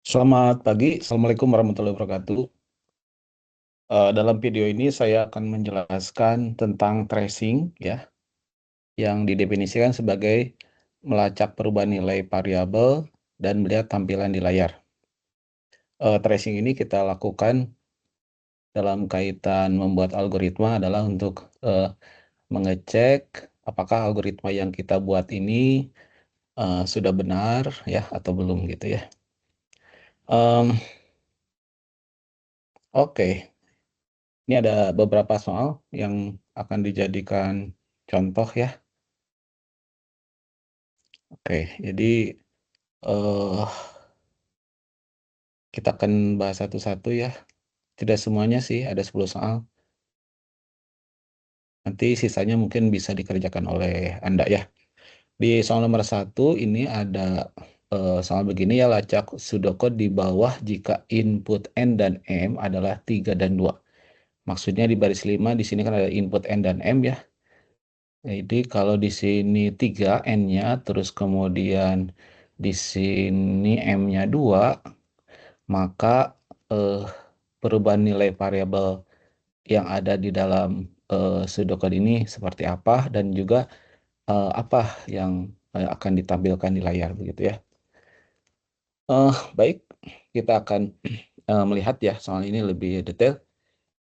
Selamat pagi, Assalamualaikum warahmatullahi wabarakatuh. Dalam video ini saya akan menjelaskan tentang tracing, ya, yang didefinisikan sebagai melacak perubahan nilai variabel dan melihat tampilan di layar. Tracing ini kita lakukan dalam kaitan membuat algoritma adalah untuk mengecek apakah algoritma yang kita buat ini sudah benar, ya, atau belum gitu ya. Em, Oke. Ini ada beberapa soal yang akan dijadikan contoh ya. Oke, jadi eh, kita akan bahas satu-satu ya. Tidak semuanya sih, ada 10 soal. Nanti sisanya mungkin bisa dikerjakan oleh Anda ya. Di soal nomor 1 ini ada soal begini ya, lacak pseudocode di bawah jika input N dan M adalah 3 dan 2. Maksudnya di baris 5 di sini kan ada input N dan M ya. Jadi kalau di sini 3 N-nya, terus kemudian di sini M-nya 2, maka eh, perubahan nilai variabel yang ada di dalam pseudocode ini seperti apa dan juga apa yang akan ditampilkan di layar begitu ya. Baik, kita akan melihat ya soal ini lebih detail.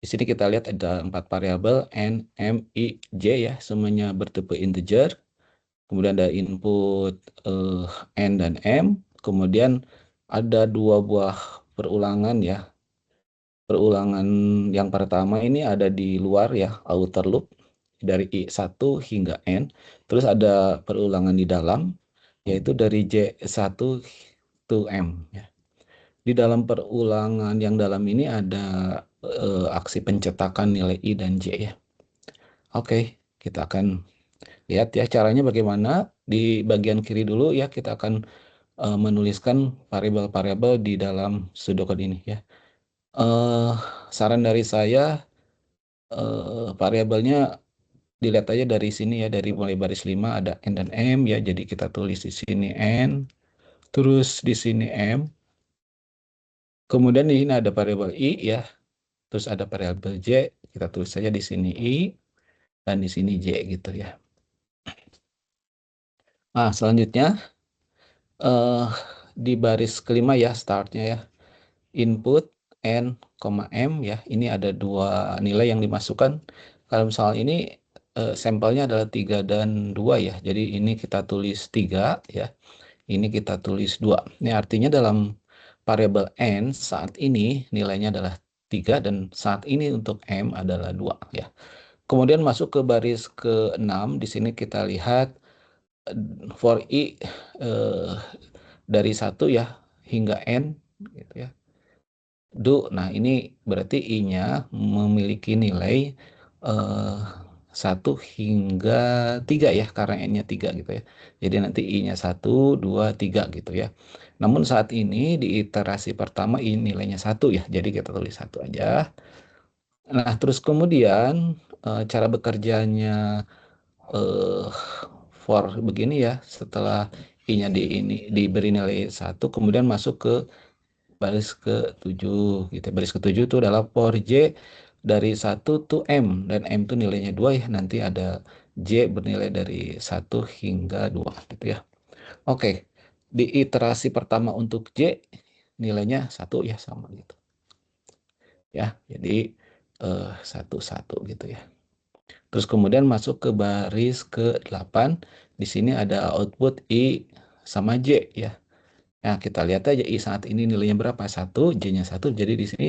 Di sini kita lihat ada 4 variabel N, M, I, J ya, semuanya bertipe integer. Kemudian ada input eh, N dan M, kemudian ada dua buah perulangan ya. Perulangan yang pertama ini ada di luar ya, outer loop dari I1 hingga N. Terus ada perulangan di dalam, yaitu dari J1 to M ya. Di dalam perulangan yang dalam ini ada aksi pencetakan nilai I dan J ya. Oke, kita akan lihat ya caranya bagaimana. Di bagian kiri dulu ya, kita akan menuliskan variabel-variabel di dalam pseudocode ini ya. Eh, Saran dari saya, variabelnya dilihat aja dari sini ya, dari mulai baris 5 ada N dan M ya, jadi kita tulis di sini N, terus di sini M, kemudian di sini ada variabel I ya, terus ada variabel J, kita tulis saja di sini I, dan di sini J gitu ya. Nah, selanjutnya eh, di baris kelima ya, startnya ya, input N, M ya. Ini ada dua nilai yang dimasukkan. Kalau soal ini sampelnya adalah 3 dan 2 ya. Jadi ini kita tulis 3 ya. Ini kita tulis 2. Ini artinya dalam variabel N saat ini nilainya adalah 3 dan saat ini untuk M adalah 2 ya. Kemudian masuk ke baris ke-6. Di sini kita lihat for I eh, dari 1 ya hingga N gitu ya. Nah ini berarti I-nya memiliki nilai eh, 1 hingga 3 ya, karena N-nya 3 gitu ya. Jadi nanti I-nya 1, 2, 3 gitu ya. Namun saat ini di iterasi pertama I nilainya 1 ya, jadi kita tulis 1 aja. Nah terus kemudian cara bekerjanya eh, for begini ya, setelah I-nya diberi nilai 1, kemudian masuk ke baris ke-7 gitu. Baris ke-7 itu adalah for J dari 1 to M dan M itu nilainya 2 ya. Nanti ada J bernilai dari 1 hingga 2 gitu ya. Oke. Di iterasi pertama untuk J nilainya 1 ya, sama gitu. Ya, jadi 1 1 gitu ya. Terus kemudian masuk ke baris ke-8. Di sini ada output I sama J ya. Nah, kita lihat aja I saat ini nilainya berapa? 1, J-nya 1. Jadi di sini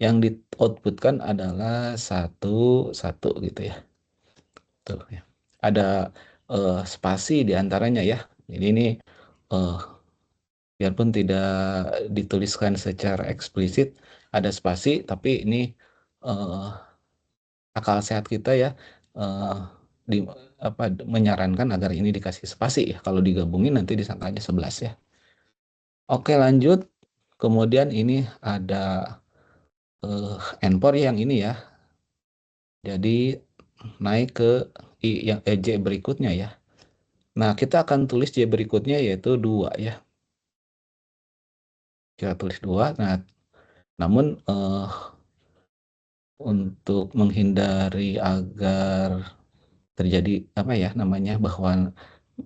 yang di outputkan adalah 1 1 gitu ya. Tuh ya. Ada spasi di antaranya ya. Jadi ini eh, biarpun tidak dituliskan secara eksplisit ada spasi, tapi ini eh, akal sehat kita ya eh, di apa menyarankan agar ini dikasih spasi ya. Kalau digabungin nanti disangkanya 11 ya. Oke, lanjut. Kemudian ini ada endpoint yang ini ya. Jadi naik ke yang J berikutnya ya. Nah, kita akan tulis J berikutnya yaitu 2 ya. kita tulis 2. Nah, namun untuk menghindari agar terjadi apa ya namanya bahwa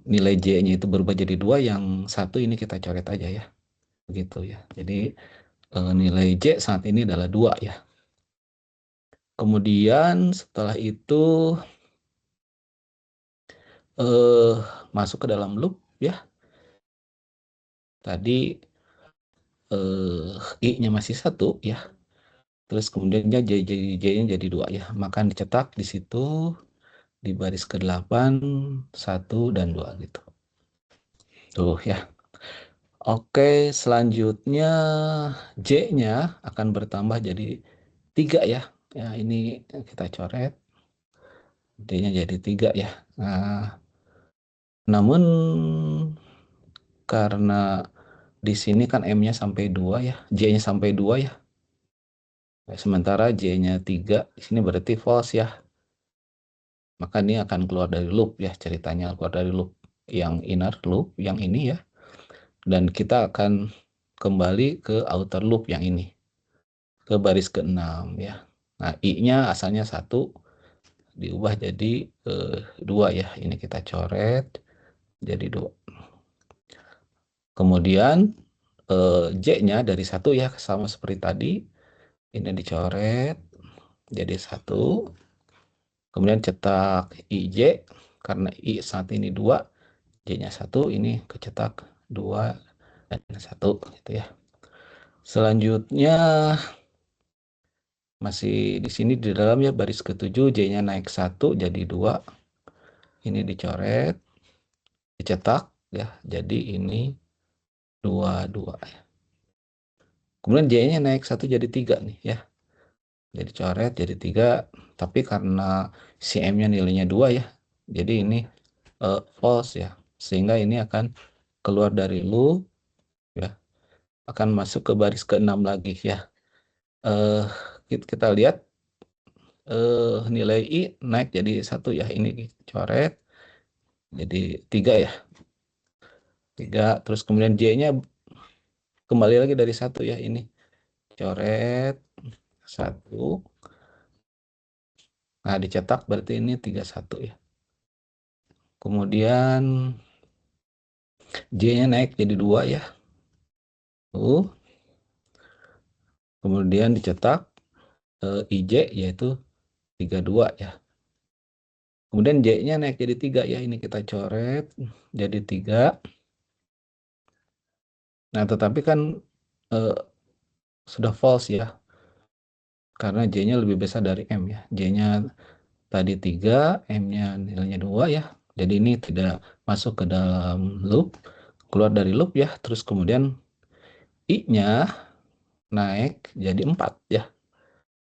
nilai J-nya itu berubah jadi 2, yang satu ini kita coret aja ya. Begitu ya. Jadi nilai J saat ini adalah 2 ya. Kemudian setelah itu eh, masuk ke dalam loop ya. Tadi I-nya masih 1 ya. Terus kemudiannya J-nya jadi 2 ya. Maka dicetak di situ di baris ke-8, 1 dan 2 gitu. Tuh ya. Oke, selanjutnya J-nya akan bertambah jadi 3 ya. Ya, ini kita coret. D-nya jadi 3 ya. Nah, namun karena di sini kan M-nya sampai 2 ya, J-nya sampai 2 ya. Sementara J-nya 3, di sini berarti false ya. Maka ini akan keluar dari loop ya, ceritanya keluar dari loop yang inner loop yang ini ya. Dan kita akan kembali ke outer loop yang ini, ke baris ke-6 ya. Nah, I-nya asalnya 1, diubah jadi 2 ya. Ini kita coret jadi 2. Kemudian J-nya dari 1 ya, sama seperti tadi. Ini dicoret jadi 1. Kemudian cetak IJ, karena I saat ini 2, J-nya 1, ini kecetak 2 dan 1 gitu ya. Selanjutnya masih di sini di dalam ya baris ke-7, J-nya naik 1 jadi 2. Ini dicoret, dicetak ya. Jadi ini 2 2 ya. Kemudian J-nya naik 1 jadi 3 nih ya. Jadi coret jadi 3, tapi karena si M-nya nilainya 2 ya. Jadi ini false ya. Sehingga ini akan keluar dari loop ya. Akan masuk ke baris ke-6 lagi ya. Eh kita lihat nilai I naik jadi 1 ya. Ini coret jadi 3 ya. 3, terus kemudian J-nya kembali lagi dari 1 ya, ini. Coret 1. Nah, dicetak berarti ini 31 ya. Kemudian J-nya naik jadi 2 ya. Kemudian dicetak IJ yaitu 32 ya. Kemudian J-nya naik jadi 3 ya. Ini kita coret jadi 3. Nah, tetapi kan eh, sudah false ya. Karena J-nya lebih besar dari M ya. J-nya tadi 3, M-nya nilainya 2 ya. Jadi ini tidak masuk ke dalam loop. Keluar dari loop ya. Terus kemudian I-nya naik jadi 4 ya.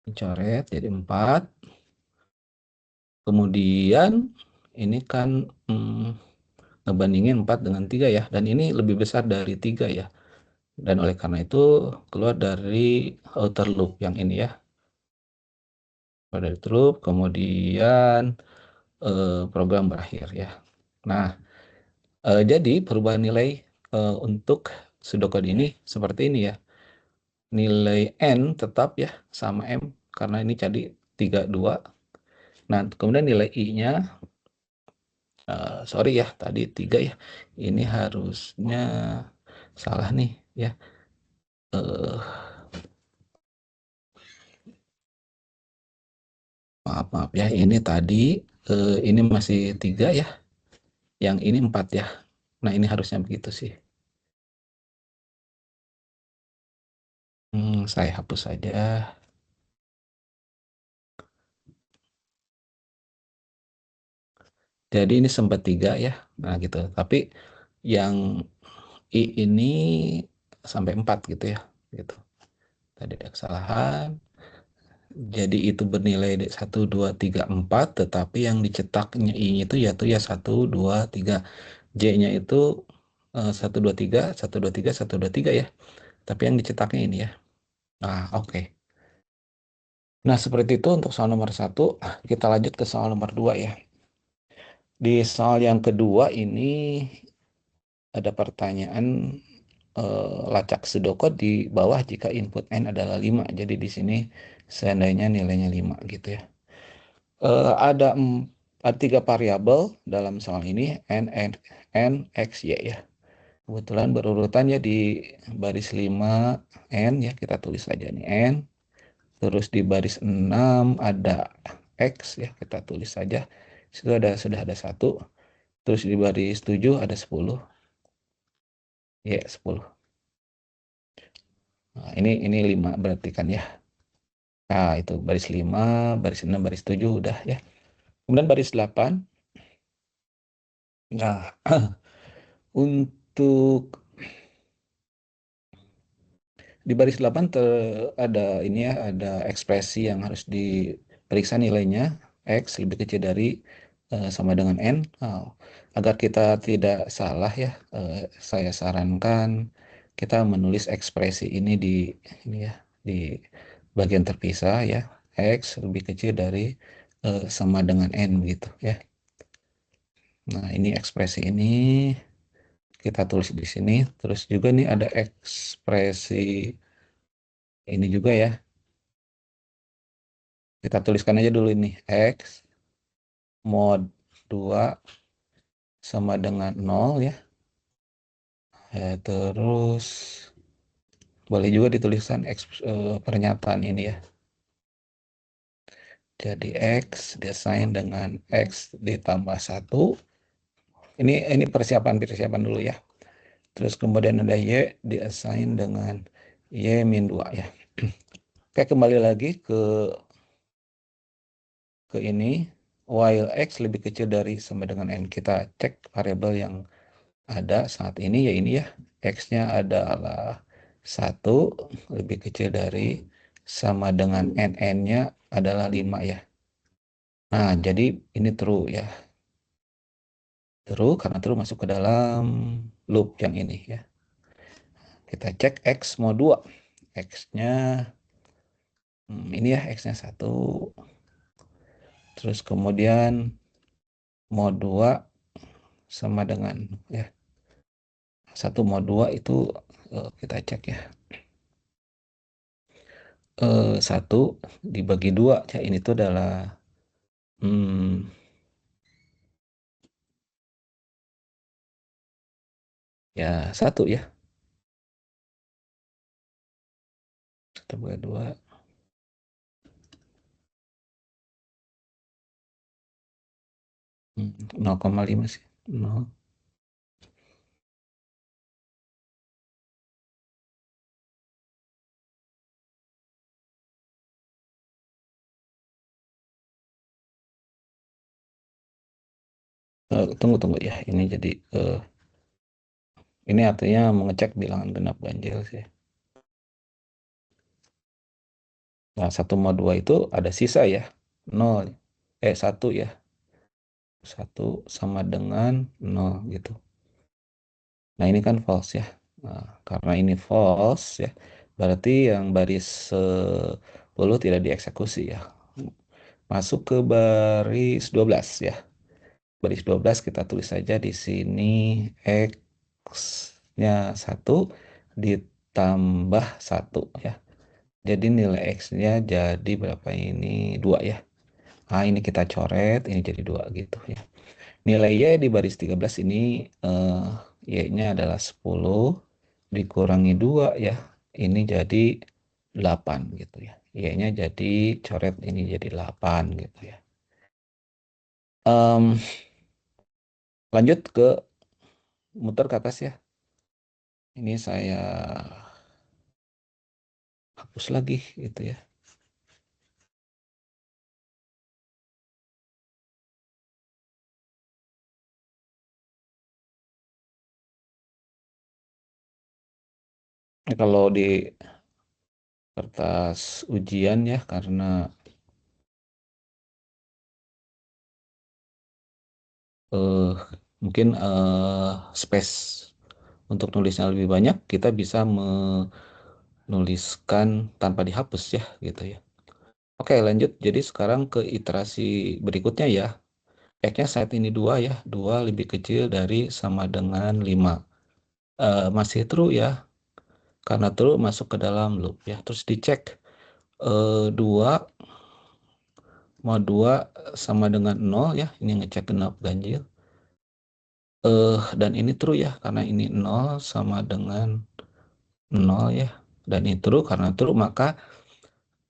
Coret jadi 4. Kemudian ini kan ngebandingin 4 dengan 3 ya. Dan ini lebih besar dari 3 ya. Dan oleh karena itu keluar dari outer loop yang ini ya. Keluar dari loop, kemudian program berakhir ya. Nah, jadi perubahan nilai untuk pseudocode ini seperti ini ya. Nilai N tetap ya sama M karena ini jadi 3, 2. Nah, kemudian nilai I-nya sorry ya, tadi 3 ya. Ini harusnya salah nih ya. Maaf ya, ini tadi ini masih 3 ya. Yang ini 4 ya. Nah, ini harusnya begitu sih. Saya hapus saja. Jadi ini sempat 3 ya. Nah, gitu. Tapi yang I ini sampai 4 gitu ya. Gitu. Tadi ada kesalahan. Jadi itu bernilai 1, 2, 3, 4. Tetapi yang dicetaknya I-nya itu yaitu ya 1, 2, 3. J-nya itu 1, 2, 3, 1, 2, 3, 1, 2, 3 ya. Tapi yang dicetaknya ini ya. Nah, oke. Nah, seperti itu untuk soal nomor 1. Kita lanjut ke soal nomor 2 ya. Di soal yang kedua ini ada pertanyaan lacak Sudoku di bawah jika input n adalah 5. Jadi di sini seandainya nilainya 5 gitu ya. Ada 3 variabel dalam soal ini, n, x, y ya. Kebetulan berurutannya di baris 5 n ya, kita tulis saja nih n. Terus di baris 6 ada x ya, kita tulis saja. Situ sudah ada 1. Terus di baris 7 ada 10. Ya, 10. Nah, ini 5 berarti kan ya. Nah, itu baris 5, baris 6, baris 7 udah ya. Kemudian baris 8. Nah, untuk di baris 8 ada ini ya, ada ekspresi yang harus diperiksa nilainya. X lebih kecil dari sama dengan N. Nah, agar kita tidak salah ya, saya sarankan kita menulis ekspresi ini ya, di bagian terpisah ya. X lebih kecil dari sama dengan N gitu ya. Nah, ini ekspresi ini kita tulis di sini. Terus juga nih ada ekspresi ini juga ya. Kita tuliskan aja dulu ini. X mod 2 sama dengan 0 ya. Terus boleh juga dituliskan pernyataan ini ya. Jadi X desain dengan X ditambah 1. Ini persiapan dulu ya. Terus kemudian ada Y diassign dengan Y min 2 ya. Oke, kembali lagi ke ini. While X lebih kecil dari sama dengan N. Kita cek variabel yang ada saat ini ya ini ya. X-nya adalah 1 lebih kecil dari sama dengan N-nya adalah 5 ya. Nah, jadi ini true ya. True karena true masuk ke dalam loop yang ini ya. Kita cek X mau 2. X-nya ini ya, X-nya 1. Terus kemudian mau 2 sama dengan ya. 1 mau 2 itu kita cek ya. 1 dibagi 2 ya, ini tuh adalah ya 1 ya. 1 bagi 2 0,5 sih. 0. Tunggu ya. Ini jadi ini artinya mengecek bilangan genap ganjil sih. Nah, 1 mau 2 itu ada sisa ya. 0. 1 ya. 1 sama dengan 0 gitu. Nah, ini kan false ya. Nah, karena ini false ya, berarti yang baris 10 tidak dieksekusi ya. Masuk ke baris 12 ya. Baris 12 kita tulis saja di sini X-nya 1 ditambah 1 ya. Jadi nilai X-nya jadi berapa ini? 2 ya. Nah, ini kita coret, ini jadi 2 gitu ya. Nilai Y di baris 13 ini Y-nya adalah 10 dikurangi 2 ya. Ini jadi 8 gitu ya. Y-nya jadi coret ini jadi 8 gitu ya. Lanjut ke muter ke atas ya. Ini saya hapus lagi gitu ya. Nah, kalau di kertas ujian ya, karena mungkin space untuk nulisnya lebih banyak, kita bisa menuliskan tanpa dihapus ya gitu ya. Oke, lanjut. Jadi sekarang ke iterasi berikutnya ya. X-nya saat ini 2 ya. 2 lebih kecil dari sama dengan 5. masih true ya, karena true masuk ke dalam loop ya. Terus dicek 2 mau 2 sama dengan 0 ya, ini ngecek genap ganjil. Dan ini true ya, karena ini 0 sama dengan 0 ya, dan ini true, karena true maka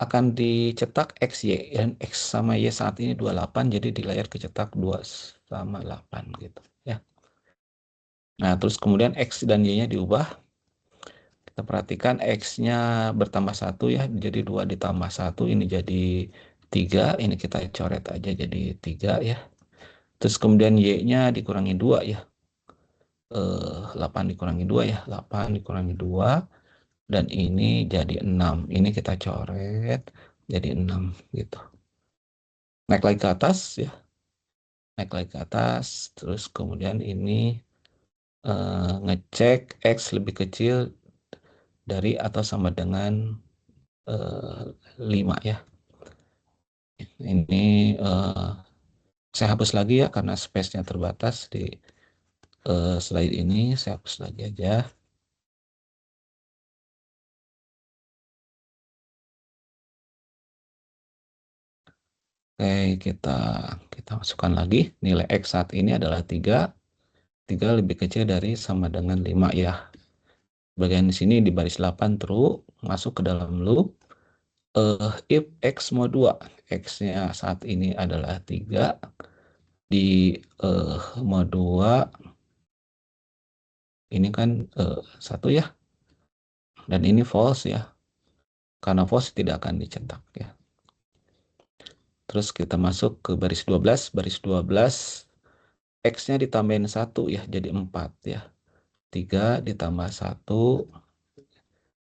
akan dicetak X, Y, dan X sama Y saat ini 28, jadi di layar kecetak 2 sama 8 gitu ya. Nah, terus kemudian X dan Y-nya diubah. Kita perhatikan X-nya bertambah 1 ya, jadi 2 ditambah 1, ini jadi 3, ini kita coret aja jadi 3 ya. Terus kemudian Y-nya dikurangi 2 ya, 8 dikurangi 2 ya, 8 dikurangi 2, dan ini jadi 6, ini kita coret jadi 6 gitu. Naik lagi ke atas ya, naik lagi ke atas, terus kemudian ini ngecek X lebih kecil dari atau sama dengan 5 ya. Ini saya hapus lagi ya, karena space-nya terbatas di slide ini, saya hapus lagi aja. Oke, kita masukkan lagi nilai X saat ini adalah 3. 3 lebih kecil dari sama dengan 5 ya. Bagian di sini di baris 8 true, masuk ke dalam loop. If X mau 2, X-nya saat ini adalah 3, di mau 2 ini kan 1 ya, dan ini false ya, karena false tidak akan dicetak ya. Terus kita masuk ke baris 12, baris 12 X-nya ditambahin 1 ya, jadi 4 ya. 3 ditambah 1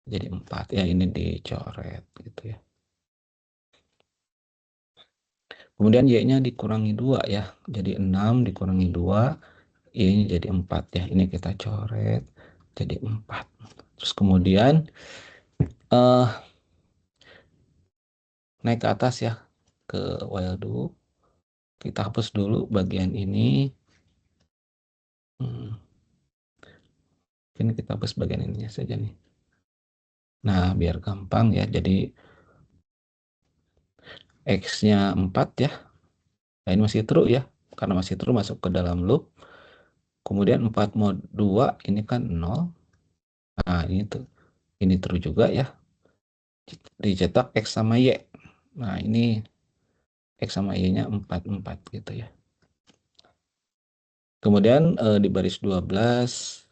jadi 4 ya, ini dicoret gitu ya. Kemudian Y-nya dikurangi 2 ya, jadi 6 dikurangi 2, Y-nya jadi 4 ya, ini kita coret jadi 4. Terus kemudian naik ke atas ya, ke while do. Kita hapus dulu bagian ini. Ini kita hapus bagian ininya saja nih. Nah, biar gampang ya, jadi X-nya 4 ya. Nah, ini masih true ya, karena masih true masuk ke dalam loop. Kemudian 4 mod 2 ini kan 0. Nah, ini true juga ya. Dicetak X sama Y. Nah, ini X sama Y-nya 4 4 gitu ya. Kemudian di baris 12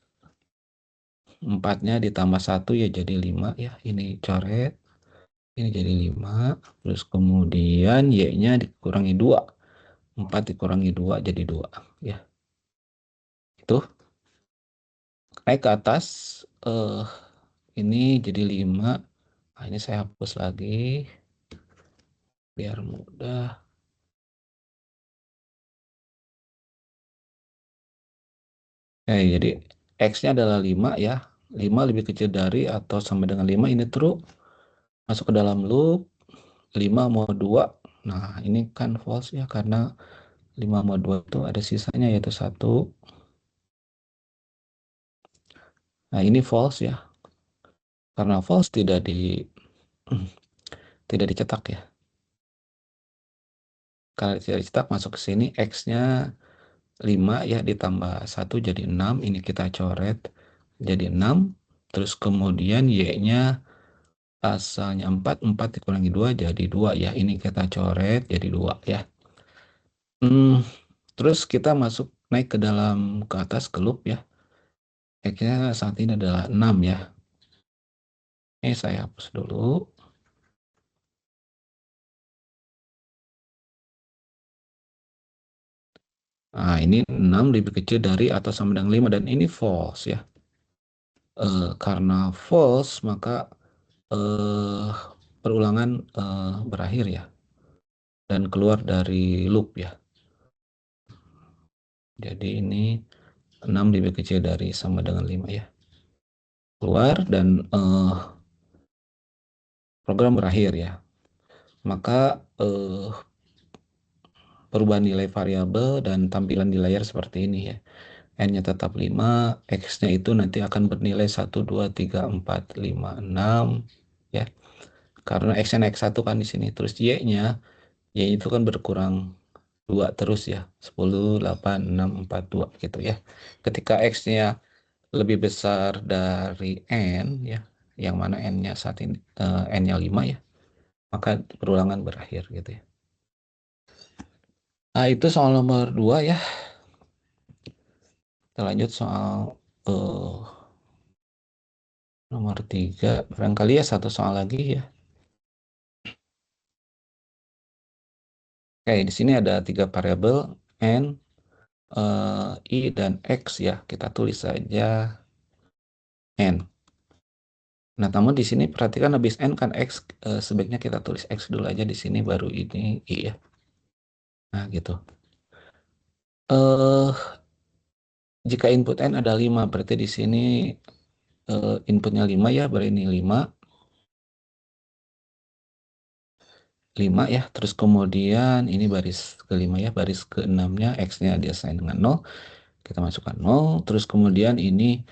4-nya ditambah 1 ya jadi 5 ya. Ini coret. Ini jadi 5. Terus kemudian Y-nya dikurangi 2. 4 dikurangi 2 jadi 2 ya. Itu naik ke atas, ini jadi 5. Nah, ini saya hapus lagi biar mudah. Jadi X-nya adalah 5 ya. 5 lebih kecil dari atau sama dengan 5, ini true. Masuk ke dalam loop. 5 mau 2. Nah, ini kan false ya, karena 5 mau 2 itu ada sisanya yaitu 1. Nah, ini false ya. Karena false tidak dicetak ya. Kalau tidak dicetak masuk ke sini, X-nya 5 ya ditambah 1 jadi 6. Ini kita coret jadi 6. Terus kemudian Y-nya asalnya 4. 4 dikurangi 2 jadi 2 ya. Ini kita coret jadi 2 ya. Terus kita naik ke dalam, ke atas ke loop ya. X-nya saat ini adalah 6 ya. Ini saya hapus dulu. Nah, ini 6 lebih kecil dari atau sama dengan 5, dan ini false ya. Karena false maka perulangan berakhir ya, dan keluar dari loop ya. Jadi ini 6 lebih kecil dari sama dengan 5 ya. Keluar dan program berakhir ya. Maka perubahan nilai variabel dan tampilan di layar seperti ini ya. N-nya tetap 5, X-nya itu nanti akan bernilai 1, 2, 3, 4, 5, 6, ya. Karena X-nya naik 1 kan di sini. Terus Y-nya itu kan berkurang 2 terus ya. 10, 8, 6, 4, 2 gitu ya. Ketika X-nya lebih besar dari N, ya, yang mana N-nya saat ini, N-nya 5 ya, maka perulangan berakhir gitu ya. Nah, itu soal nomor 2 ya. Kita lanjut soal nomor 3. Barangkali ya satu soal lagi ya. Oke, di sini ada 3 variabel N, I, dan X ya. Kita tulis saja N. Nah, namun di sini perhatikan habis N kan X, sebaiknya kita tulis X dulu aja di sini, baru ini I ya. Nah, gitu. Jika input N ada 5, berarti di sini inputnya 5 ya, berarti ini 5 ya. Terus kemudian ini baris kelima ya, baris ke-6-nya X-nya diassign dengan 0. Kita masukkan 0. Terus kemudian ini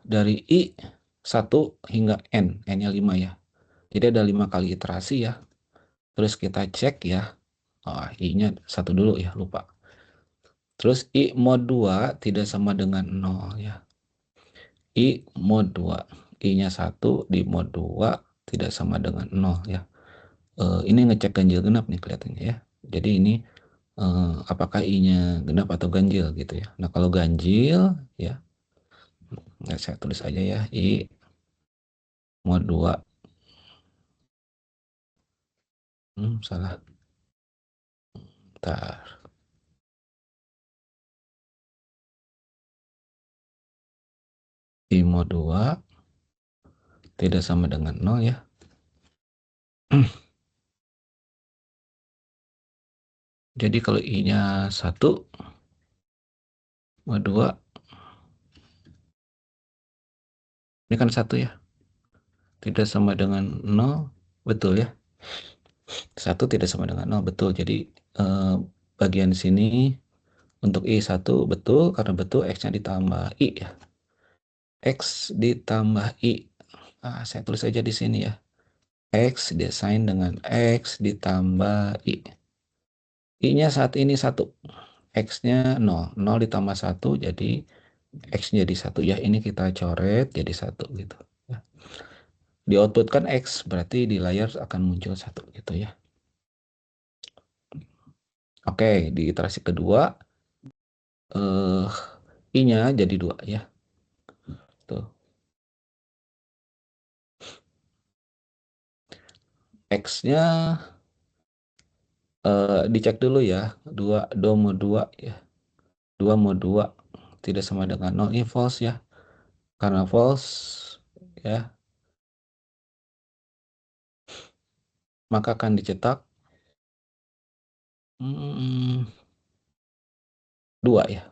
dari I 1 hingga N, N-nya 5 ya. Jadi ada 5 kali iterasi ya. Terus kita cek ya. I-nya 1 dulu ya, lupa. Terus I mod 2 tidak sama dengan 0 ya. I mod 2. I-nya 1 di mod 2 tidak sama dengan 0 ya. Ini ngecek ganjil genap nih kelihatannya ya. Jadi ini apakah I-nya genap atau ganjil gitu ya. Nah, kalau ganjil ya, nah, saya tulis aja ya, I mod 2. Salah. Bentar. I mod 2 tidak sama dengan 0 ya. Jadi kalau I-nya 1 mod 2, ini kan 1 ya. Tidak sama dengan 0, betul ya. 1 tidak sama dengan 0, betul. Jadi bagian sini untuk I1 betul, karena betul X-nya ditambah I ya. X ditambah I. Nah, saya tulis aja di sini ya. X desain dengan X ditambah I. I-nya saat ini 1. X-nya 0. 0 ditambah 1 jadi X jadi 1 ya. Ini kita coret jadi 1 gitu. Ya. Di output kan X, berarti di layar akan muncul 1 gitu ya. Oke, di iterasi kedua I-nya jadi 2 ya. Tuh. X-nya dicek dulu ya. 2 mau 2 ya. 2 mau 2 tidak sama dengan 0. Ini false ya. Karena false ya, maka akan dicetak 2 ya.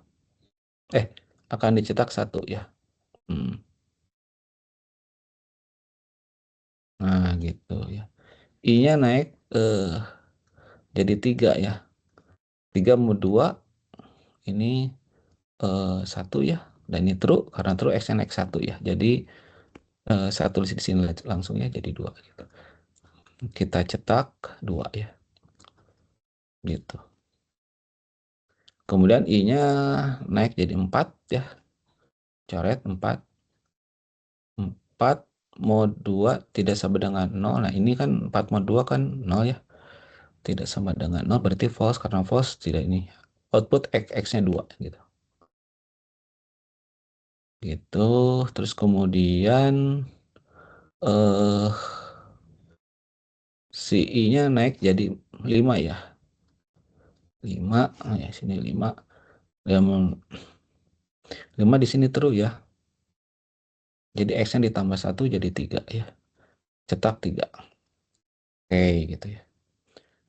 Akan dicetak 1 ya. Nah, gitu ya. I-nya naik jadi 3 ya. 3 mau 2, ini 1 ya. Dan ini true, karena true X-nya naik 1 ya. Jadi saya tulis di sini langsung ya, jadi 2 gitu. Kita cetak 2 ya. Gitu. Kemudian I-nya naik jadi 4 ya. Coret 4. 4 mod 2 tidak sama dengan 0. Nah, ini kan 4 mod 2 kan 0 ya. Tidak sama dengan 0 berarti false, karena false tidak ini. Output X-nya 2 gitu. Gitu. Terus kemudian si I-nya naik jadi 5 ya. 5, ya sini 5. 5 di sini terus ya. Jadi X-nya ditambah 1 jadi 3 ya. Cetak 3. Oke, gitu ya.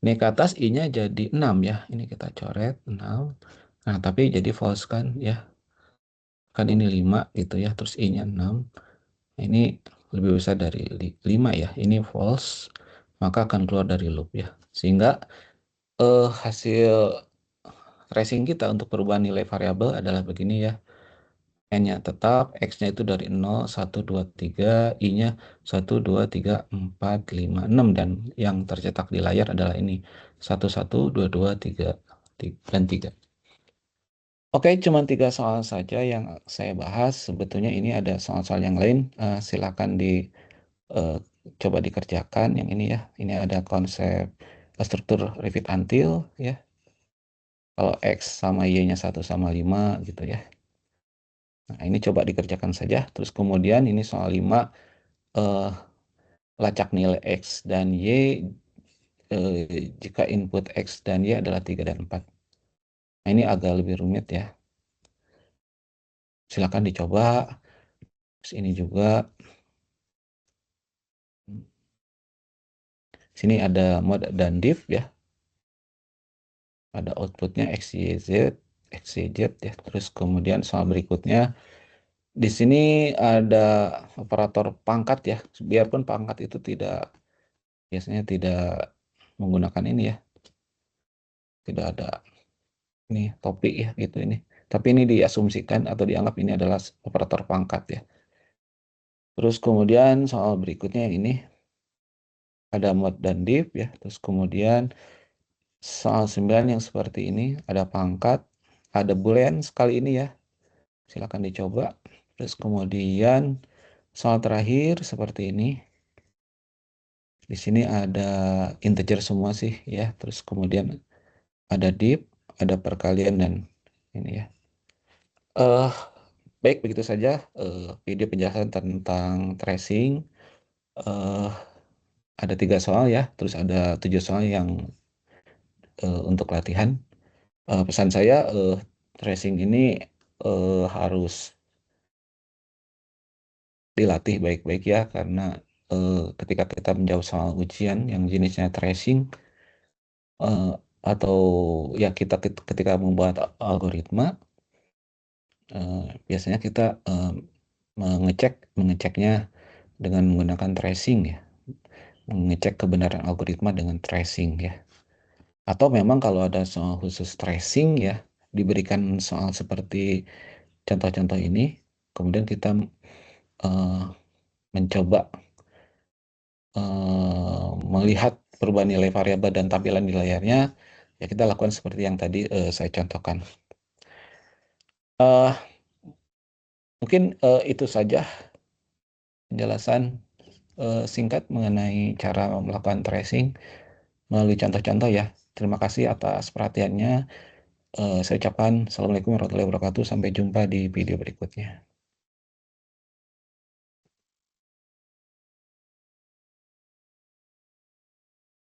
Ini ke atas I-nya jadi 6 ya. Ini kita coret 6. Nah, tapi jadi false kan ya. Kan ini 5 gitu ya. Terus I-nya 6. Nah, ini lebih besar dari 5 ya. Ini false. Maka akan keluar dari loop ya. Sehingga hasil tracing kita untuk perubahan nilai variabel adalah begini ya. N-nya tetap, X-nya itu dari 0, 1, 2, 3, I-nya 1, 2, 3, 4, 5, 6, dan yang tercetak di layar adalah ini 1, 1, 2, 2, 3, dan 3. Oke, cuma 3 soal saja yang saya bahas. Sebetulnya ini ada soal-soal yang lain. Silakan eh, coba dikerjakan. Yang ini ya, ini ada konsep struktur repeat until ya. Kalau X sama Y-nya 1 sama 5 gitu ya. Nah, ini coba dikerjakan saja. Terus kemudian ini soal 5, eh, lacak nilai X dan Y jika input X dan Y adalah 3 dan 4. Nah, ini agak lebih rumit ya. Silakan dicoba. Terus ini juga. Sini ada mod dan div ya. Ada outputnya X, Y, Z, X, Y, Z ya. Terus kemudian soal berikutnya. Di sini ada operator pangkat ya. Biarpun pangkat itu biasanya tidak menggunakan ini ya. Tidak ada ini topik ya gitu ini. Tapi ini diasumsikan atau dianggap ini adalah operator pangkat ya. Terus kemudian soal berikutnya yang ini ada mod dan div ya. Terus kemudian soal 9 yang seperti ini ada pangkat, ada boolean sekali ini ya. Silakan dicoba. Terus kemudian soal terakhir seperti ini. Di sini ada integer semua sih ya. Terus kemudian ada div, ada perkalian dan ini ya. Eh baik begitu saja video penjelasan tentang tracing. eh ada 3 soal ya. Terus ada 7 soal yang untuk latihan. Pesan saya tracing ini harus dilatih baik-baik ya karena ketika kita menjawab soal ujian yang jenisnya tracing eh, atau ya kita ketika membuat algoritma biasanya kita mengeceknya dengan menggunakan tracing ya, mengecek kebenaran algoritma dengan tracing ya. Atau memang kalau ada soal khusus tracing ya, diberikan soal seperti contoh-contoh ini, kemudian kita eh, mencoba melihat perubahan nilai variabel dan tampilan di layarnya, ya kita lakukan seperti yang tadi saya contohkan. Eh, mungkin itu saja penjelasan singkat mengenai cara melakukan tracing melalui contoh-contoh ya. Terima kasih atas perhatiannya. Saya ucapkan Assalamualaikum warahmatullahi wabarakatuh. Sampai jumpa di video berikutnya.